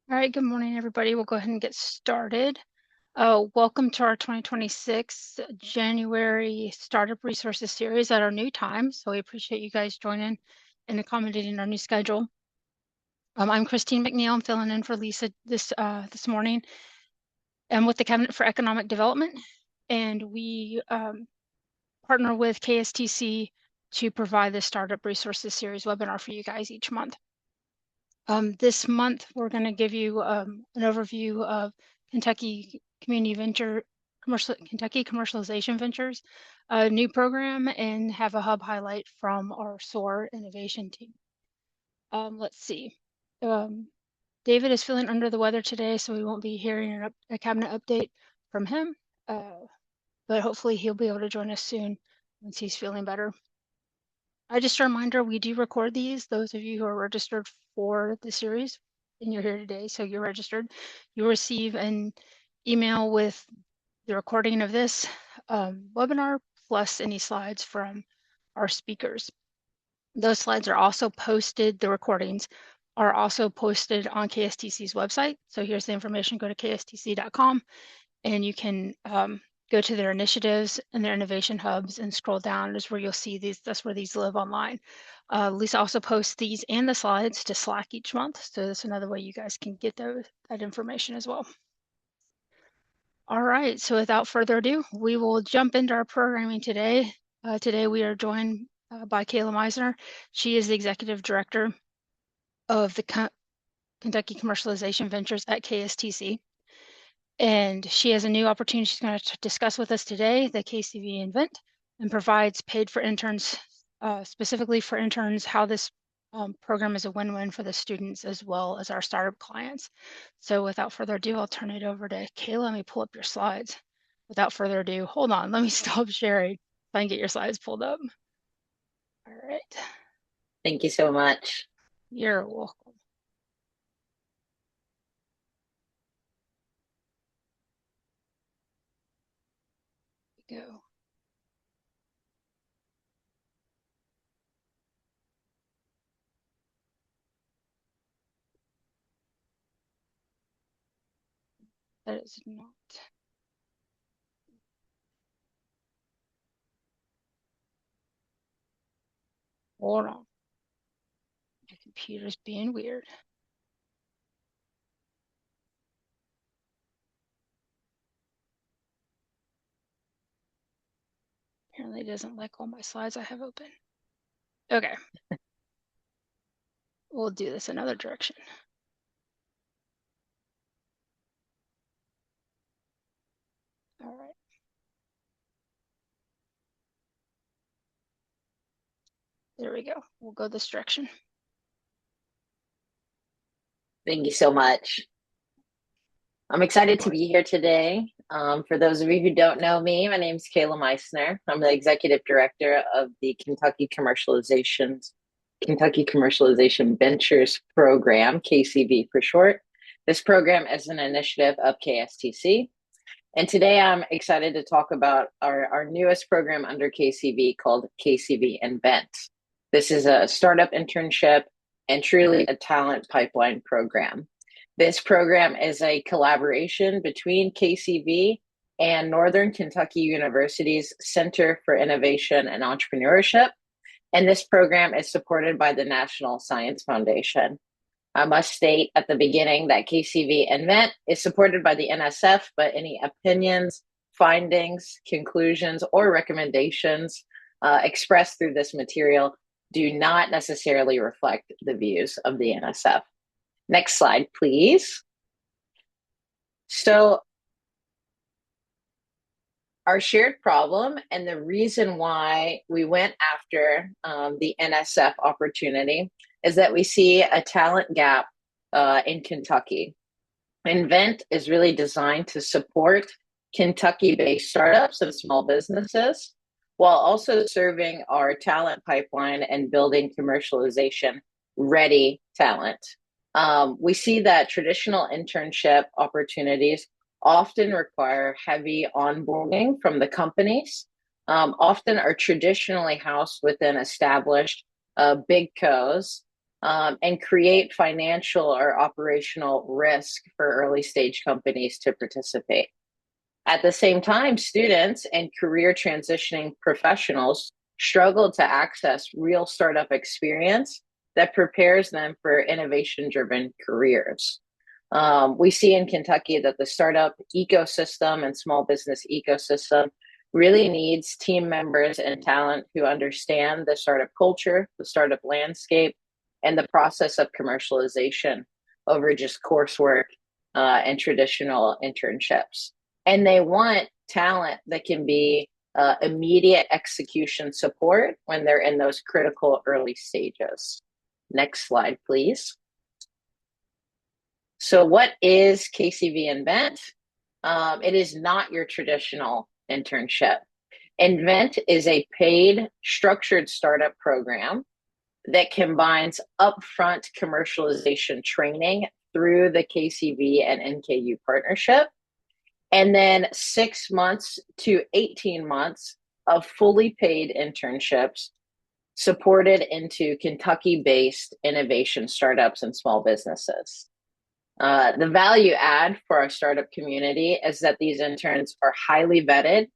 All right, good morning, everybody. We'll go ahead and get started. Welcome to our 2026 January Startup Resources Series at our new time. So we appreciate you guys joining and accommodating our new schedule. I'm Christine McNeil. I'm filling in for Lisa this morning. I'm with the Cabinet for Economic Development, and we partner with KSTC to provide the Startup Resources Series webinar for you guys each month. This month, we're going to give you an overview of Kentucky Kentucky Commercialization Ventures, a new program, and have a hub highlight from our SOAR innovation team. Let's see. David is feeling under the weather today, so we won't be hearing a cabinet update from him, but hopefully he'll be able to join us soon once he's feeling better. Just a reminder, we do record these. Those of you who are registered for the series and you're here today, so you're registered, you'll receive an email with the recording of this webinar plus any slides from our speakers. Those slides are also posted, the recordings are also posted on KSTC's website. So here's the information, go to kstc.com and you can go to their initiatives and their innovation hubs and scroll down is where you'll see these. That's where these live online. Lisa also posts these and the slides to Slack each month. So that's another way you guys can get that information as well. All right, so without further ado, we will jump into our programming today. Today we are joined by Kayla Meisner. She is the Executive Director of the Kentucky Commercialization Ventures at KSTC. And she has a new opportunity she's going to discuss with us today, the KCV Invent, and provides paid for interns, specifically for interns, how this program is a win-win for the students as well as our startup clients. So without further ado, I'll turn it over to Kayla. Let me pull up your slides. Without further ado, hold on, let me stop sharing so I can get your slides pulled up. All right. Thank you so much. You're welcome. Here we go. That is not. Hold on. My computer's being weird. Apparently it doesn't like all my slides I have open. Okay. We'll do this another direction. All right. There we go. We'll go this direction. Thank you so much. I'm excited to be here today. For those of you who don't know me, my name is Kayla Meisner. I'm the Executive Director of the Kentucky Commercialization Ventures program, KCV for short. This program is an initiative of KSTC. And today I'm excited to talk about our newest program under KCV called KCV Invent. This is a startup internship and truly a talent pipeline program. This program is a collaboration between KCV and Northern Kentucky University's Center for Innovation and Entrepreneurship. And this program is supported by the National Science Foundation. I must state at the beginning that KCV Invent is supported by the NSF, but any opinions, findings, conclusions, or recommendations expressed through this material do not necessarily reflect the views of the NSF. Next slide, please. So our shared problem and the reason why we went after the NSF opportunity is that we see a talent gap in Kentucky. Invent is really designed to support Kentucky-based startups and small businesses while also serving our talent pipeline and building commercialization-ready talent. We see that traditional internship opportunities often require heavy onboarding from the companies, often are traditionally housed within established big cos, and create financial or operational risk for early stage companies to participate. At the same time, students and career transitioning professionals struggle to access real startup experience that prepares them for innovation driven careers. We see in Kentucky that the startup ecosystem and small business ecosystem really needs team members and talent who understand the startup culture, the startup landscape, and the process of commercialization over just coursework and traditional internships. And they want talent that can be immediate execution support when they're in those critical early stages. Next slide, please. So what is KCV Invent? It is not your traditional internship. Invent is a paid structured startup program that combines upfront commercialization training through the KCV and NKU partnership, and then 6 months to 18 months of fully paid internships supported into Kentucky-based innovation startups and small businesses. The value add for our startup community is that these interns are highly vetted,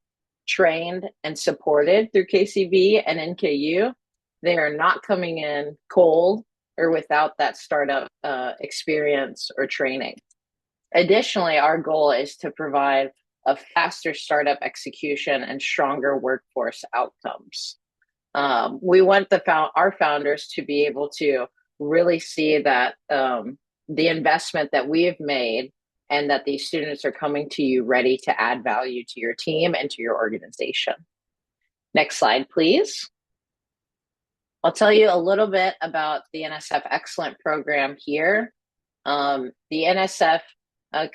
trained, and supported through KCV and NKU. They are not coming in cold or without that startup experience or training. Additionally, our goal is to provide a faster startup execution and stronger workforce outcomes. We want our founders to be able to really see that the investment that we have made and that these students are coming to you ready to add value to your team and to your organization. Next slide, please. I'll tell you a little bit about the NSF Excellent program here. The NSF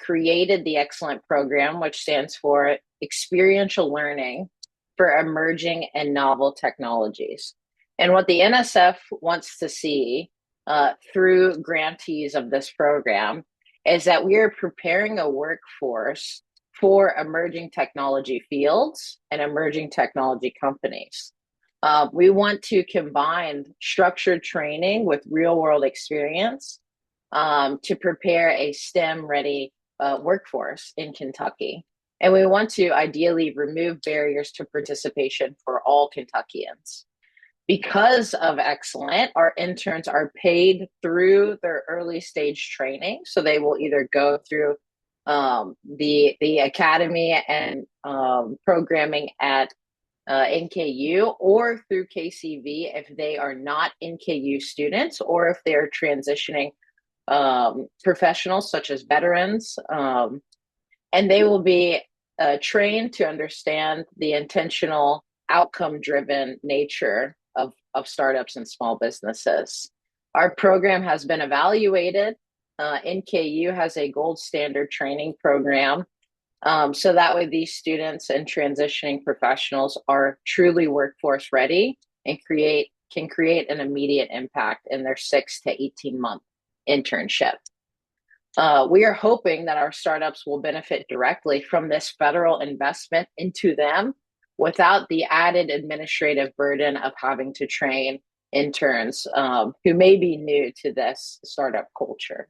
created the Excellent program, which stands for Experiential Learning for Emerging and Novel Technologies. And what the NSF wants to see through grantees of this program is that we are preparing a workforce for emerging technology fields and emerging technology companies. We want to combine structured training with real world experience to prepare a STEM-ready workforce in Kentucky. And we want to ideally remove barriers to participation for all Kentuckians. Because of Excellent, our interns are paid through their early stage training. So they will either go through the academy and programming at NKU or through KCV if they are not NKU students or if they're transitioning professionals such as veterans. And they will be trained to understand the intentional outcome-driven nature of startups and small businesses. Our program has been evaluated. NKU has a gold standard training program. So that way these students and transitioning professionals are truly workforce ready and can create an immediate impact in their 6 to 18 month internship. We are hoping that our startups will benefit directly from this federal investment into them without the added administrative burden of having to train interns who may be new to this startup culture.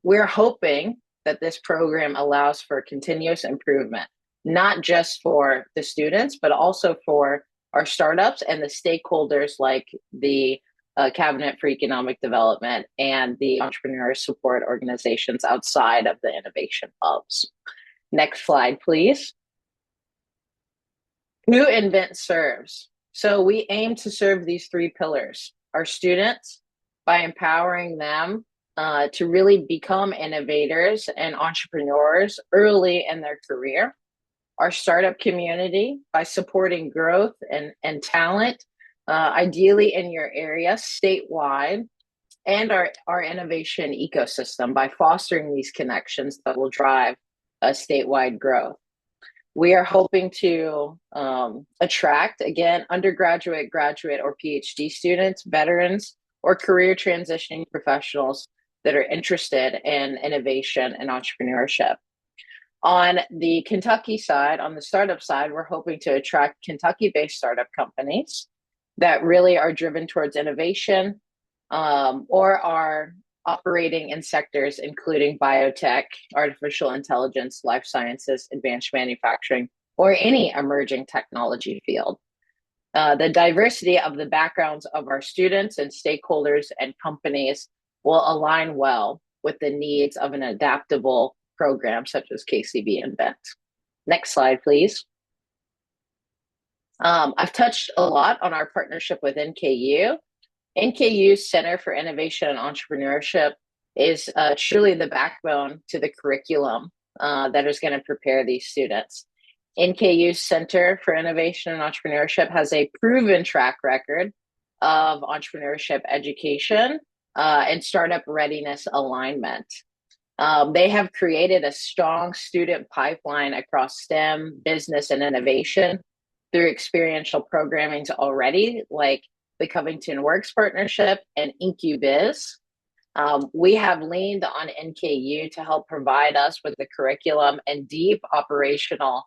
We're hoping that this program allows for continuous improvement, not just for the students, but also for our startups and the stakeholders like the Cabinet for Economic Development and the entrepreneur support organizations outside of the innovation hubs. Next slide, please. Who Invent serves? So we aim to serve these 3 pillars. Our students, by empowering them to really become innovators and entrepreneurs early in their career. Our startup community, by supporting growth and talent, ideally in your area, statewide, and our innovation ecosystem by fostering these connections that will drive a statewide growth. We are hoping to attract, again, undergraduate, graduate, or PhD students, veterans, or career transitioning professionals that are interested in innovation and entrepreneurship. On the Kentucky side, on the startup side, we're hoping to attract Kentucky-based startup companies that really are driven towards innovation, or are operating in sectors including biotech, artificial intelligence, life sciences, advanced manufacturing, or any emerging technology field. The diversity of the backgrounds of our students and stakeholders and companies will align well with the needs of an adaptable program such as KCV Invent. Next slide, please. I've touched a lot on our partnership with NKU. NKU's Center for Innovation and Entrepreneurship is truly the backbone to the curriculum that is going to prepare these students. NKU's Center for Innovation and Entrepreneurship has a proven track record of entrepreneurship education and startup readiness alignment. They have created a strong student pipeline across STEM, business, and innovation through experiential programming already, like the Covington Works Partnership and IncuBiz. We have leaned on NKU to help provide us with the curriculum and deep operational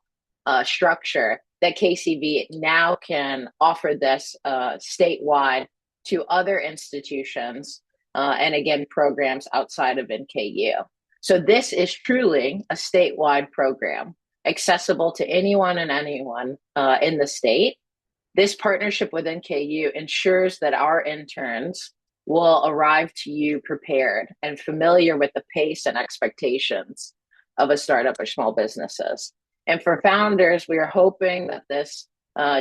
structure that KCV now can offer this statewide to other institutions and again, programs outside of NKU. So this is truly a statewide program, accessible to anyone and anyone in the state. This partnership with NKU ensures that our interns will arrive to you prepared and familiar with the pace and expectations of a startup or small businesses. And for founders, we are hoping that this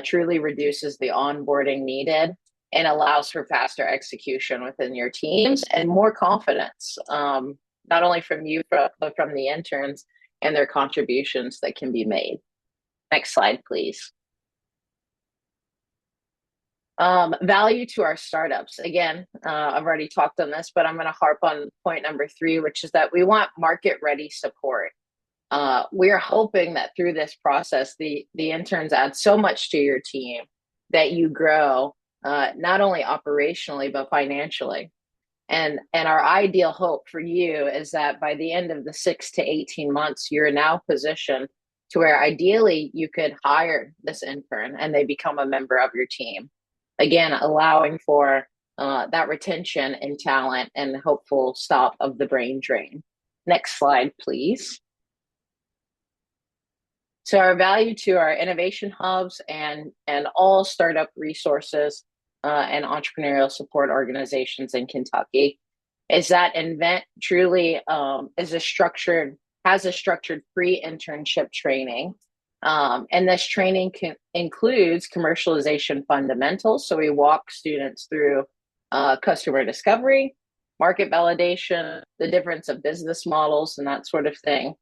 truly reduces the onboarding needed and allows for faster execution within your teams and more confidence, not only from you, but from the interns and their contributions that can be made. Next slide, please. Value to our startups. Again, I've already talked on this, but I'm going to harp on point number 3, which is that we want market-ready support. We're hoping that through this process, the interns add so much to your team that you grow, not only operationally, but financially. And our ideal hope for you is that by the end of the 6 to 18 months, you're now positioned to where ideally you could hire this intern and they become a member of your team. Again, allowing for that retention and talent and hopeful stop of the brain drain. Next slide, please. So our value to our innovation hubs and all startup resources and entrepreneurial support organizations in Kentucky is that Invent truly has a structured pre-internship training. And this training includes commercialization fundamentals. So we walk students through customer discovery, market validation, the difference of business models and that sort of thing,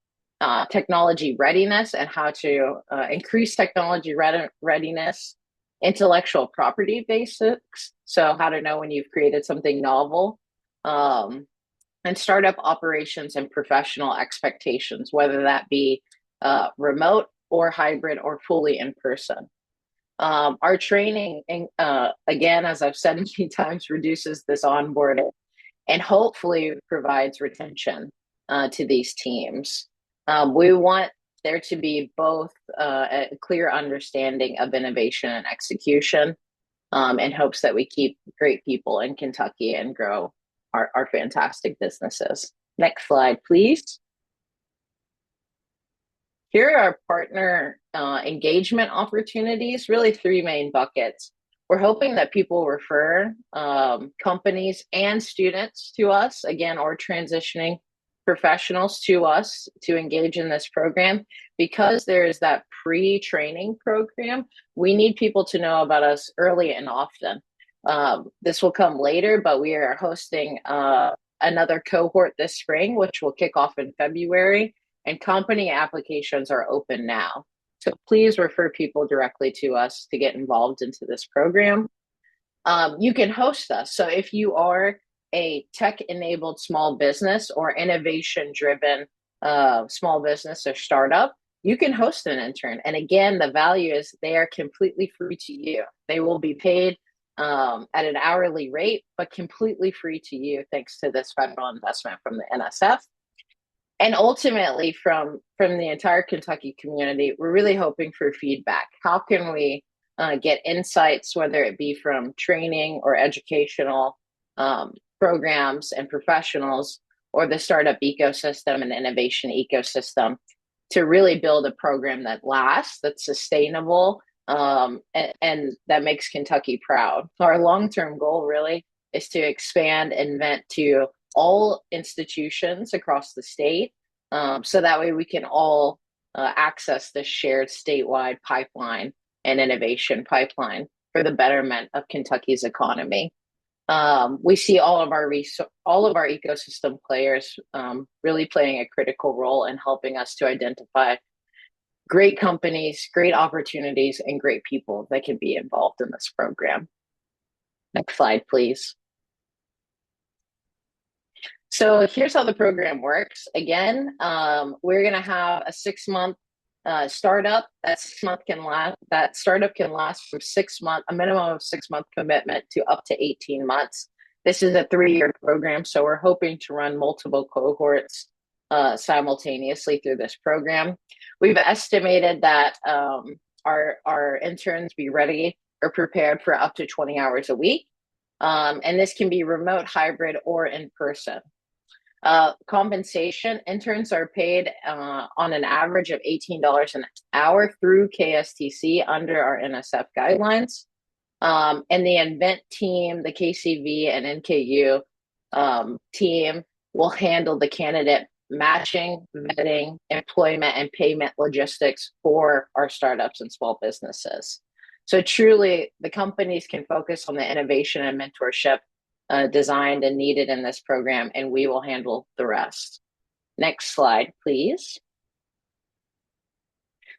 technology readiness and how to increase technology readiness, intellectual property basics, so how to know when you've created something novel, and startup operations and professional expectations, whether that be remote or hybrid or fully in person. Our training, again, as I've said many times, reduces this onboarding and hopefully provides retention to these teams. We want there to be both a clear understanding of innovation and execution in hopes that we keep great people in Kentucky and grow our fantastic businesses. Next slide, please. Here are our partner engagement opportunities, really 3 main buckets. We're hoping that people refer companies and students to us, again, or transitioning professionals to us to engage in this program. Because there is that pre-training program, we need people to know about us early and often. This will come later, but we are hosting another cohort this spring, which will kick off in February, and company applications are open now. So please refer people directly to us to get involved into this program. You can host us. So if you are a tech-enabled small business or innovation-driven small business or startup, you can host an intern. And again, the value is they are completely free to you. They will be paid at an hourly rate, but completely free to you thanks to this federal investment from the NSF. And ultimately, from the entire Kentucky community, we're really hoping for feedback. How can we get insights, whether it be from training or educational programs and professionals, or the startup ecosystem and innovation ecosystem, to really build a program that lasts, that's sustainable, and that makes Kentucky proud. So our long-term goal really is to expand and vent to all institutions across the state, so that way we can all access this shared statewide pipeline and innovation pipeline for the betterment of Kentucky's economy. We see all of our ecosystem players really playing a critical role in helping us to identify great companies, great opportunities, and great people that can be involved in this program. Next slide, please. So here's how the program works. Again, we're going to have a 6-month startup. That startup can last from 6 months, a minimum of 6-month commitment, to up to 18 months. This is a 3-year program, so we're hoping to run multiple cohorts simultaneously through this program. We've estimated that our interns be ready or prepared for up to 20 hours a week. And this can be remote, hybrid, or in person. Compensation: interns are paid on an average of $18 an hour through KSTC under our NSF guidelines. And the event team, the KCV and NKU team, will handle the candidate matching, vetting, employment, and payment logistics for our startups and small businesses. So truly, the companies can focus on the innovation and mentorship designed and needed in this program, and we will handle the rest. Next slide, please.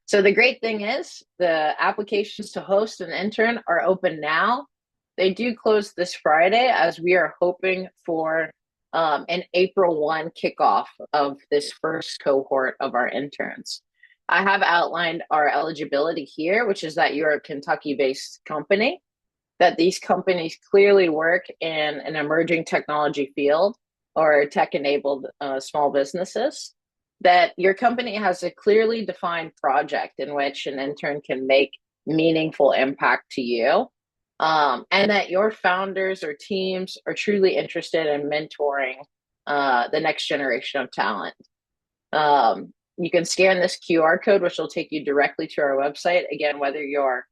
So the great thing is the applications to host an intern are open now. They do close this Friday, as we are hoping for an April 1 kickoff of this first cohort of our interns. I have outlined our eligibility here, which is that you're a Kentucky-based company, that these companies clearly work in an emerging technology field or tech-enabled small businesses, that your company has a clearly defined project in which an intern can make meaningful impact to you, and that your founders or teams are truly interested in mentoring the next generation of talent. You can scan this QR code, which will take you directly to our website. Again, whether you're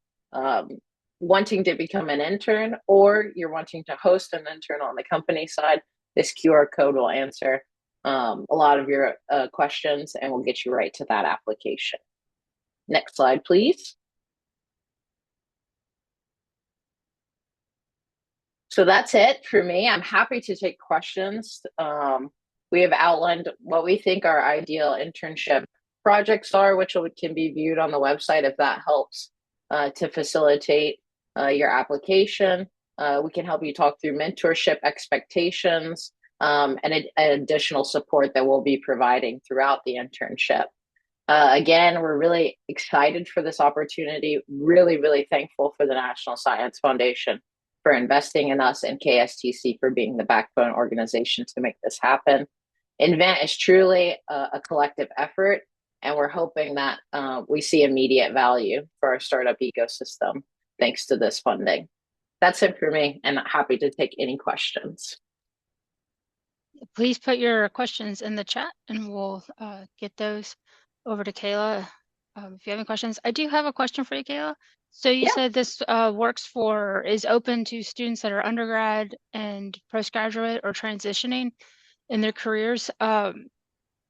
wanting to become an intern or you're wanting to host an intern on the company side, this QR code will answer a lot of your questions and will get you right to that application. Next slide, please. So that's it for me. I'm happy to take questions. We have outlined what we think our ideal internship projects are, which can be viewed on the website if that helps to facilitate your application. We can help you talk through mentorship expectations and additional support that we'll be providing throughout the internship. Again, we're really excited for this opportunity, really, really thankful for the National Science Foundation for investing in us, and KSTC for being the backbone organization to make this happen. Invent is truly a collective effort, and we're hoping that we see immediate value for our startup ecosystem thanks to this funding. That's it for me, and I'm happy to take any questions. Please put your questions in the chat and we'll get those over to Kayla. If you have any questions, I do have a question for you, Kayla. So you said this is open to students that are undergrad and postgraduate or transitioning in their careers. At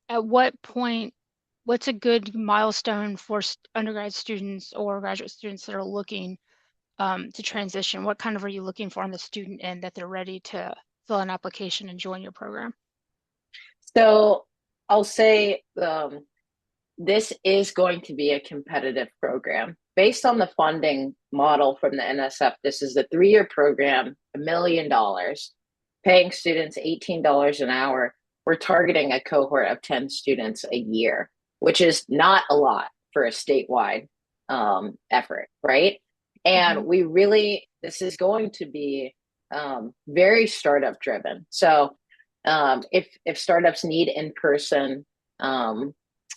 what point, what's a good milestone for undergrad students or graduate students that are looking to transition? What kind of are you looking for on the student end that they're ready to fill an application and join your program? So I'll say this is going to be a competitive program. Based on the funding model from the NSF, this is a 3-year program, $1 million, paying students $18 an hour. We're targeting a cohort of 10 students a year, which is not a lot for a statewide effort, right? And this is going to be very startup driven. So if startups need in-person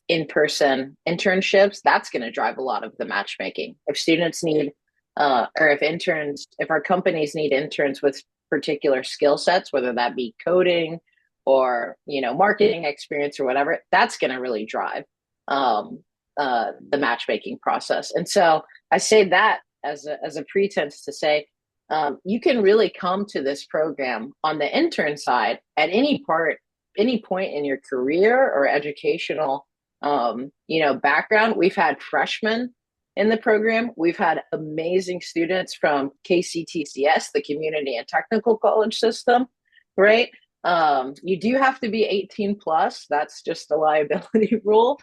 internships, that's going to drive a lot of the matchmaking. If students need, if our companies need interns with particular skill sets, whether that be coding or, marketing experience or whatever, that's going to really drive um, the matchmaking process. And so I say that as a pretense to say, you can really come to this program on the intern side at any point in your career or educational, background. We've had freshmen in the program. We've had amazing students from KCTCS, the Community and Technical College System, right? You do have to be 18 plus. That's just a liability rule.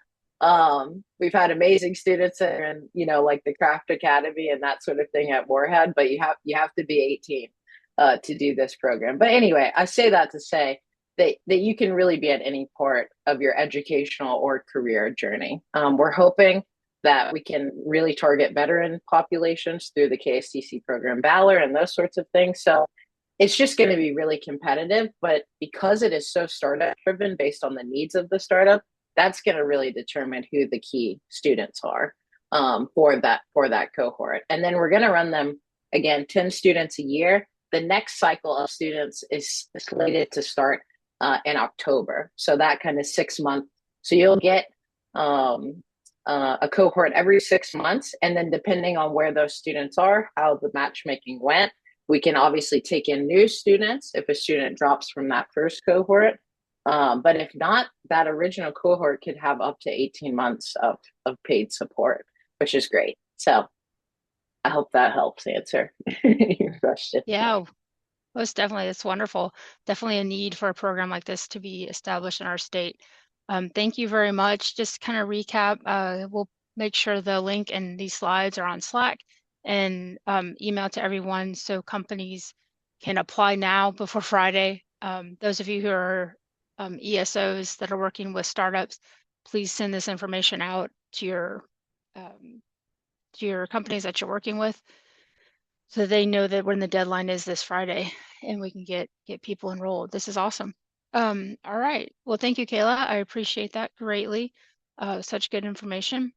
We've had amazing students in, like the Craft Academy and that sort of thing at Moorhead, but you have to be 18 to do this program. But anyway, I say that to say that you can really be at any part of your educational or career journey. We're hoping that we can really target veteran populations through the KSTC program Valor and those sorts of things. So it's just going to be really competitive, but because it is so startup driven based on the needs of the startup, that's going to really determine who the key students are for that cohort. And then we're going to run them again 10 students a year. The next cycle of students is slated to start in October. So that kind of 6 month. So you'll get a cohort every 6 months, and then depending on where those students are, how the matchmaking went, we can obviously take in new students if a student drops from that first cohort. But if not, that original cohort could have up to 18 months of paid support, which is great. So I hope that helps answer your question. Yeah, most definitely. It's wonderful. Definitely a need for a program like this to be established in our state. Thank you very much. Just kind of recap, we'll make sure the link and these slides are on Slack and email to everyone so companies can apply now before Friday. Those of you who are ESOs that are working with startups, please send this information out to your companies that you're working with, so they know that when the deadline is this Friday and we can get people enrolled. This is awesome. All right. Well, thank you, Kayla. I appreciate that greatly. Such good information.